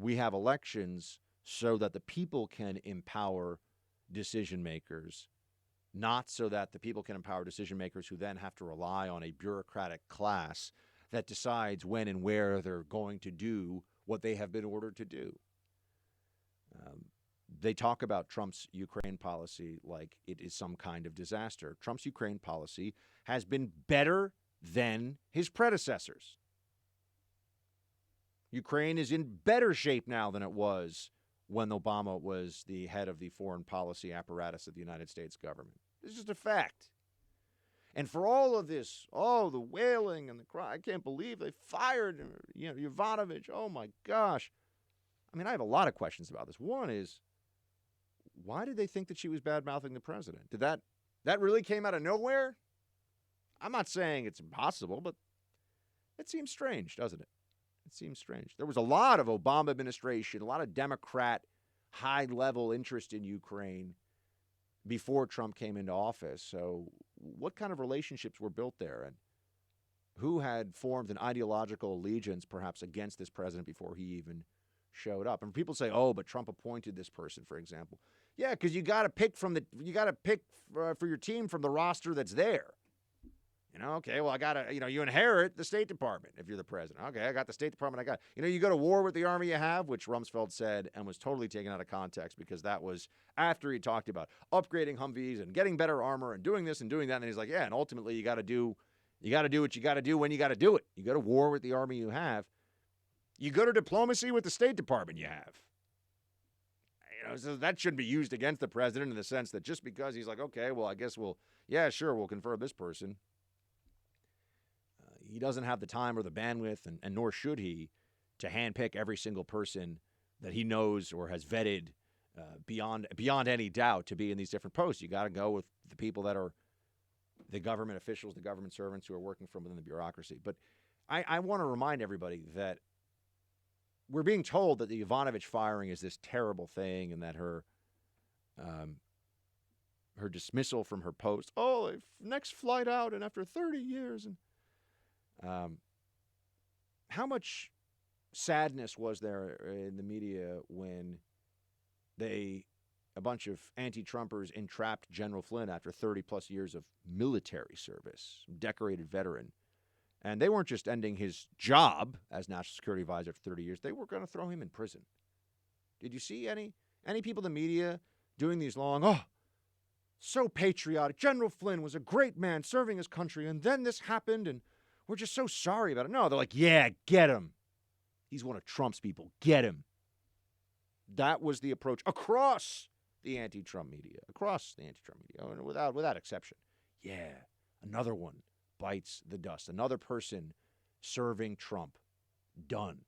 we have elections so that the people can empower decision makers, not so that the people can empower decision makers who then have to rely on a bureaucratic class that decides when and where they're going to do what they have been ordered to do. They talk about Trump's Ukraine policy like it is some kind of disaster. Trump's Ukraine policy has been better than his predecessors. Ukraine is in better shape now than it was when Obama was the head of the foreign policy apparatus of the United States government. It's just a fact. And for all of this, the wailing and the cry, I can't believe they fired Yovanovitch. Oh, my gosh. I mean, I have a lot of questions about this. One is, why did they think that she was bad-mouthing the president? Did that really came out of nowhere? I'm not saying it's impossible, but it seems strange, doesn't it? It seems strange. There was a lot of Obama administration, a lot of Democrat high-level interest in Ukraine before Trump came into office. So what kind of relationships were built there? And who had formed an ideological allegiance perhaps against this president before he even showed up? And people say, but Trump appointed this person, for example. Yeah, because you got to pick for your team from the roster that's there. Okay, well, I got to, you inherit the State Department if you're the president. Okay, I got the State Department. I got, you go to war with the army you have, which Rumsfeld said and was totally taken out of context because that was after he talked about upgrading Humvees and getting better armor and doing this and doing that. And he's like, yeah, and ultimately you got to do what you got to do when you got to do it. You go to war with the army you have. You go to diplomacy with the State Department you have. So that shouldn't be used against the president in the sense that just because he's like, okay, well, I guess we'll confer this person. He doesn't have the time or the bandwidth, and nor should he, to handpick every single person that he knows or has vetted beyond any doubt to be in these different posts. You got to go with the people that are the government officials, the government servants who are working from within the bureaucracy. But I want to remind everybody that we're being told that the Yovanovitch firing is this terrible thing and that her dismissal from her post, next flight out and after 30 years. And how much sadness was there in the media when a bunch of anti-Trumpers entrapped General Flynn after 30-plus years of military service, decorated veteran. And they weren't just ending his job as National Security Advisor for 30 years. They were going to throw him in prison. Did you see any people in the media doing these long, so patriotic. General Flynn was a great man serving his country, and then this happened, and we're just so sorry about it. No, they're like, yeah, get him. He's one of Trump's people. Get him. That was the approach across the anti-Trump media, without exception. Yeah, another one bites the dust. Another person serving Trump. Done.